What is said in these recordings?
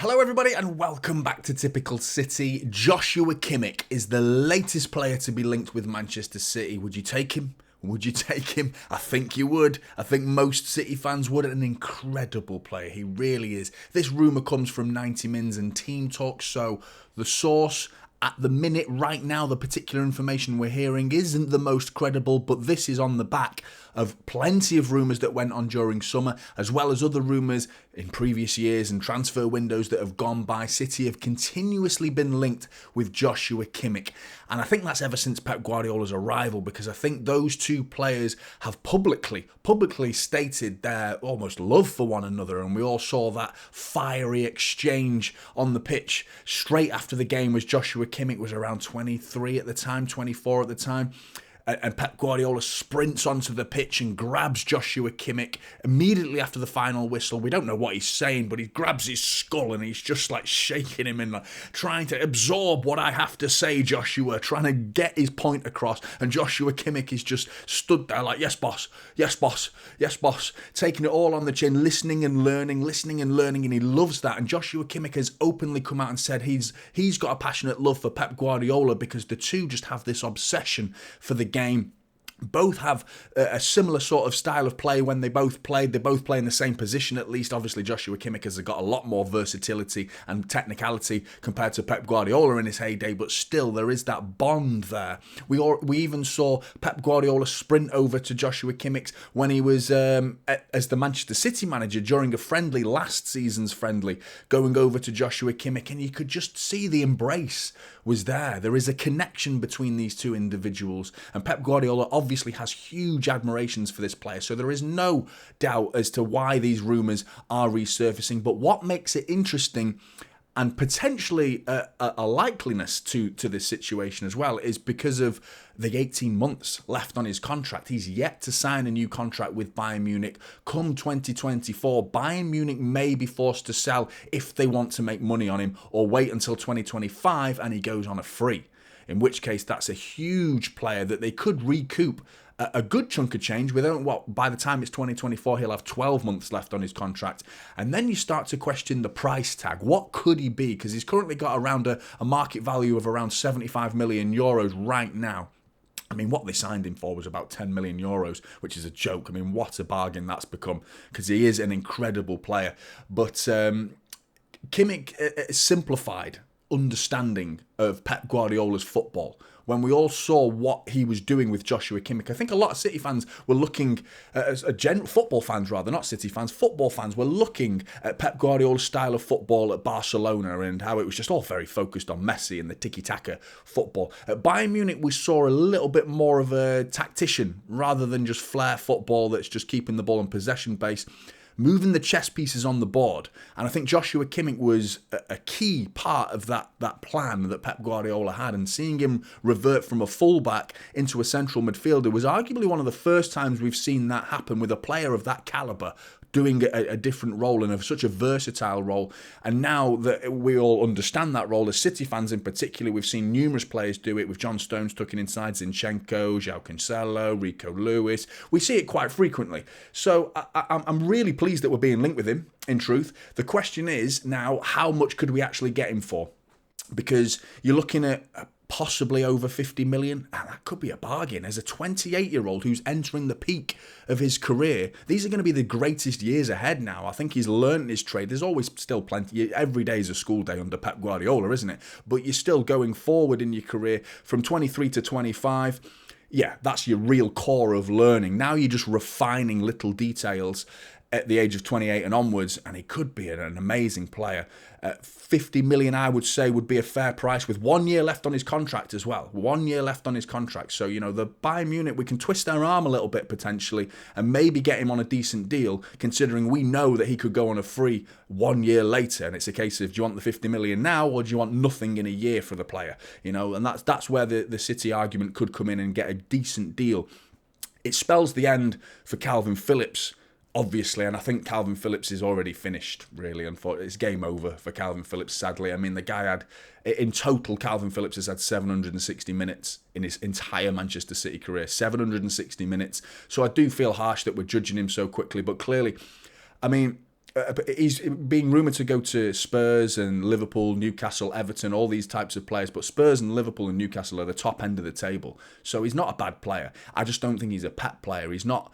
Hello everybody and welcome back to Typical City. Joshua Kimmich is the latest player to be linked with Manchester City. Would you take him? Would you take him? I think you would. I think most City fans would. An incredible player. He really is. This rumour comes from 90 Mins and Team Talk, so the source at the minute, right now, the particular information we're hearing isn't the most credible, but this is on the back of plenty of rumours that went on during summer, as well as other rumours in previous years and transfer windows that have gone by. City have continuously been linked with Joshua Kimmich, and I think that's ever since Pep Guardiola's arrival, because I think those two players have publicly stated their almost love for one another, and we all saw that fiery exchange on the pitch straight after the game as Joshua Kimmich was around 23 at the time, 24 at the time. And Pep Guardiola sprints onto the pitch and grabs Joshua Kimmich immediately after the final whistle. We don't know what he's saying, but he grabs his skull and he's just like shaking him and like trying to absorb what I have to say, Joshua, trying to get his point across. And Joshua Kimmich is just stood there like, yes, boss, yes, boss, yes, boss, taking it all on the chin, listening and learning, and he loves that. And Joshua Kimmich has openly come out and said he's got a passionate love for Pep Guardiola because the two just have this obsession for the game. Both have a similar sort of style of play when they both play in the same position at least. Obviously, Joshua Kimmich has got a lot more versatility and technicality compared to Pep Guardiola in his heyday, but still there is that bond there. We even saw Pep Guardiola sprint over to Joshua Kimmich when he was as the Manchester City manager during a friendly, last season's friendly, going over to Joshua Kimmich, and you could just see the embrace was there. There is a connection between these two individuals, and Pep Guardiola obviously has huge admirations for this player, so there is no doubt as to why these rumours are resurfacing. But what makes it interesting and potentially a likeliness to this situation as well is because of the 18 months left on his contract. He's yet to sign a new contract with Bayern Munich. Come 2024, Bayern Munich may be forced to sell if they want to make money on him, or wait until 2025 and he goes on a free. In which case, that's a huge player that they could recoup a good chunk of change with. By the time it's 2024, he'll have 12 months left on his contract. And then you start to question the price tag. What could he be? Because he's currently got around a market value of around 75 million euros right now. I mean, what they signed him for was about 10 million euros, which is a joke. I mean, what a bargain that's become, because he is an incredible player. But Kimmich simplified understanding of Pep Guardiola's football. When we all saw what he was doing with Joshua Kimmich, I think a lot of City fans were looking, football fans rather, not City fans, football fans were looking at Pep Guardiola's style of football at Barcelona and how it was just all very focused on Messi and the tiki-taka football. At Bayern Munich, we saw a little bit more of a tactician rather than just flair football that's just keeping the ball in possession base, moving the chess pieces on the board. And I think Joshua Kimmich was a key part of that plan that Pep Guardiola had, and seeing him revert from a fullback into a central midfielder was arguably one of the first times we've seen that happen with a player of that calibre doing a different role and of such a versatile role. And now that we all understand that role, as City fans in particular, we've seen numerous players do it, with John Stones tucking inside Zinchenko, João Cancelo, Rico Lewis. We see it quite frequently. So I'm really pleased that we're being linked with him, in truth. The question is now, how much could we actually get him for? Because you're looking at possibly over 50 million. And that could be a bargain. As a 28-year-old who's entering the peak of his career, these are going to be the greatest years ahead now. I think he's learned his trade. There's always still plenty. Every day is a school day under Pep Guardiola, isn't it? But you're still going forward in your career from 23 to 25. Yeah, that's your real core of learning. Now you're just refining little details at the age of 28 and onwards, and he could be an amazing player. 50 million, I would say, would be a fair price, with 1 year left on his contract as well. 1 year left on his contract. So, the Bayern Munich, we can twist our arm a little bit potentially and maybe get him on a decent deal, considering we know that he could go on a free 1 year later. And it's a case of, do you want the 50 million now, or do you want nothing in a year for the player? And that's where the City argument could come in and get a decent deal. It spells the end for Kalvin Phillips, obviously, and I think Kalvin Phillips is already finished, really. Unfortunately, it's game over for Kalvin Phillips, sadly. I mean, the guy had, in total, Kalvin Phillips has had 760 minutes in his entire Manchester City career. 760 minutes. So I do feel harsh that we're judging him so quickly, but clearly, I mean, he's being rumoured to go to Spurs and Liverpool, Newcastle, Everton, all these types of players. But Spurs and Liverpool and Newcastle are the top end of the table. So he's not a bad player. I just don't think he's a Pep player. He's not.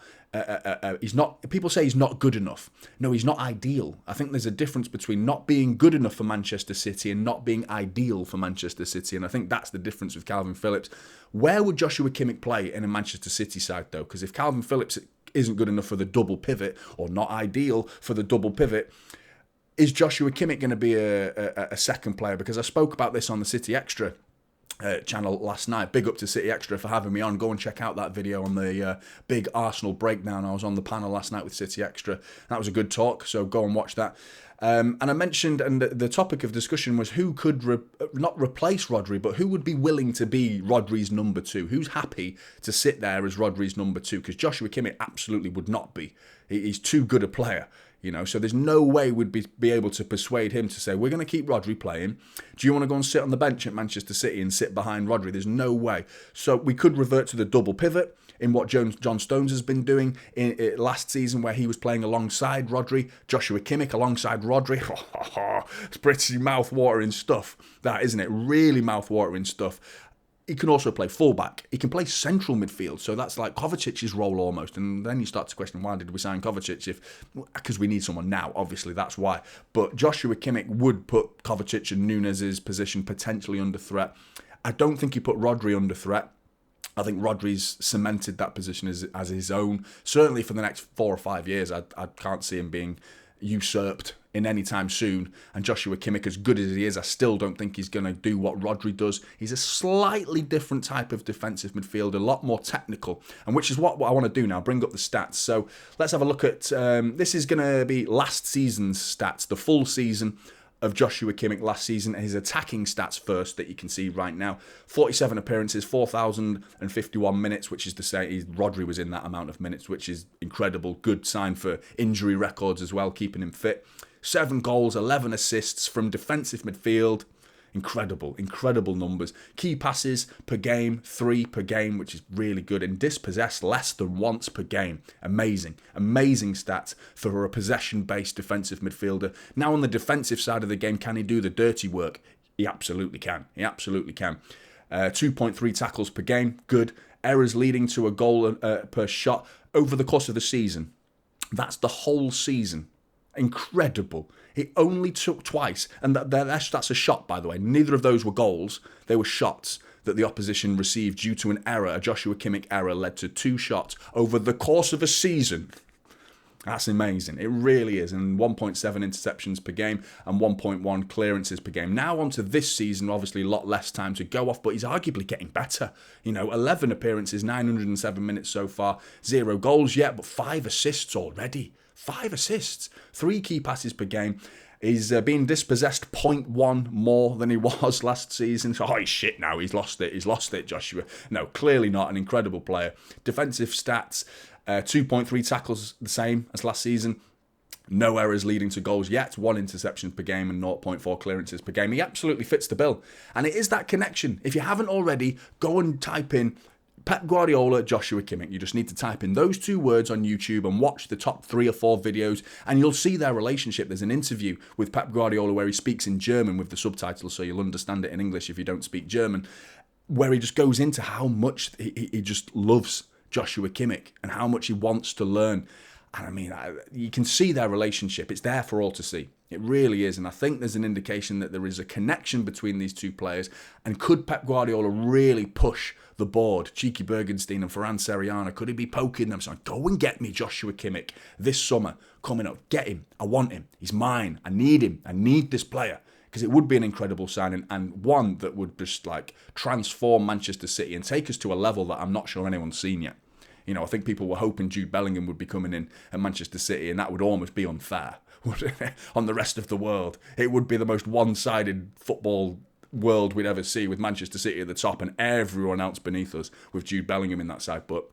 He's not. People say he's not good enough. No, he's not ideal. I think there's a difference between not being good enough for Manchester City and not being ideal for Manchester City. And I think that's the difference with Kalvin Phillips. Where would Joshua Kimmich play in a Manchester City side, though? Because if Kalvin Phillips isn't good enough for the double pivot or not ideal for the double pivot, is Joshua Kimmich going to be a second player? Because I spoke about this on the City Extra channel last night. Big up to City Extra for having me on. Go and check out that video on the big Arsenal breakdown. I was on the panel last night with City Extra. That was a good talk, so go and watch that. And I mentioned, and the topic of discussion was who could not replace Rodri, but who would be willing to be Rodri's number two? Who's happy to sit there as Rodri's number two? Because Joshua Kimmich absolutely would not be. He's too good a player. So there's no way we'd be able to persuade him to say, we're going to keep Rodri playing. Do you want to go and sit on the bench at Manchester City and sit behind Rodri? There's no way. So we could revert to the double pivot in what John Stones has been doing in last season, where he was playing alongside Rodri, Joshua Kimmich alongside Rodri. It's pretty mouth-watering stuff, that, isn't it? Really mouth-watering stuff. He can also play fullback. He can play central midfield. So that's like Kovacic's role almost. And then you start to question, why did we sign Kovacic? Because we need someone now. Obviously, that's why. But Joshua Kimmich would put Kovacic and Nunez's position potentially under threat. I don't think he put Rodri under threat. I think Rodri's cemented that position as his own. Certainly for the next 4 or 5 years, I can't see him being usurped in any time soon. And Joshua Kimmich, as good as he is, I still don't think he's going to do what Rodri does. He's a slightly different type of defensive midfielder, a lot more technical, and which is what I want to do now, bring up the stats. So let's have a look at, this is going to be last season's stats, the full season of Joshua Kimmich last season. His attacking stats first that you can see right now. 47 appearances, 4,051 minutes, which is to say Rodri was in that amount of minutes, which is incredible. Good sign for injury records as well, keeping him fit. 7 goals, 11 assists from defensive midfield. Incredible numbers. Key passes per game, 3 per game, which is really good. And dispossessed less than once per game. Amazing stats for a possession-based defensive midfielder. Now on the defensive side of the game, can he do the dirty work? He absolutely can. 2.3 tackles per game, good. Errors leading to a goal per shot over the course of the season. That's the whole season. Incredible. He only took twice, and that's a shot, by the way. Neither of those were goals. They were shots that the opposition received due to an error. A Joshua Kimmich error led to 2 shots over the course of a season. That's amazing. It really is. And 1.7 interceptions per game and 1.1 clearances per game. Now onto this season, obviously a lot less time to go off, but he's arguably getting better. 11 appearances, 907 minutes so far. 0 goals yet, but 5 assists already. 5 assists, 3 key passes per game. He's been dispossessed 0.1 more than he was last season. So, he's shit now. He's lost it, Joshua. No, clearly not. An incredible player. Defensive stats, 2.3 tackles, the same as last season. No errors leading to goals yet. 1 interception per game and 0.4 clearances per game. He absolutely fits the bill. And it is that connection. If you haven't already, go and type in Pep Guardiola, Joshua Kimmich. You just need to type in those 2 words on YouTube and watch the top 3 or 4 videos, and you'll see their relationship. There's an interview with Pep Guardiola where he speaks in German with the subtitles, so you'll understand it in English if you don't speak German, where he just goes into how much he just loves Joshua Kimmich and how much he wants to learn. And I mean, you can see their relationship. It's there for all to see. It really is. And I think there's an indication that there is a connection between these 2 players. And could Pep Guardiola really push the board, Cheeky Bergenstein and Ferran Soriano, could he be poking them saying, go and get me Joshua Kimmich this summer coming up. Get him. I want him. He's mine. I need him. I need this player. Because it would be an incredible signing, and one that would just transform Manchester City and take us to a level that I'm not sure anyone's seen yet. I think people were hoping Jude Bellingham would be coming in at Manchester City, and that would almost be unfair on the rest of the world. It would be the most one-sided football world we'd ever see, with Manchester City at the top and everyone else beneath us with Jude Bellingham in that side. But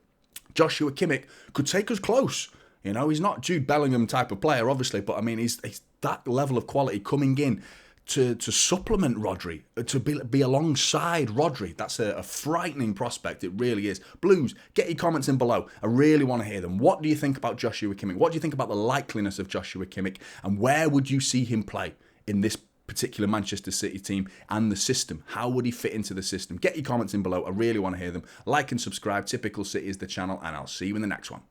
Joshua Kimmich could take us close. He's not Jude Bellingham type of player, obviously, but I mean, he's that level of quality coming in to supplement Rodri, to be alongside Rodri. That's a frightening prospect. It really is. Blues, get your comments in below. I really want to hear them. What do you think about Joshua Kimmich? What do you think about the likeliness of Joshua Kimmich? And where would you see him play in this particular Manchester City team and the system? How would he fit into the system? Get your comments in below. I really want to hear them. Like and subscribe. Typical City is the channel, and I'll see you in the next one.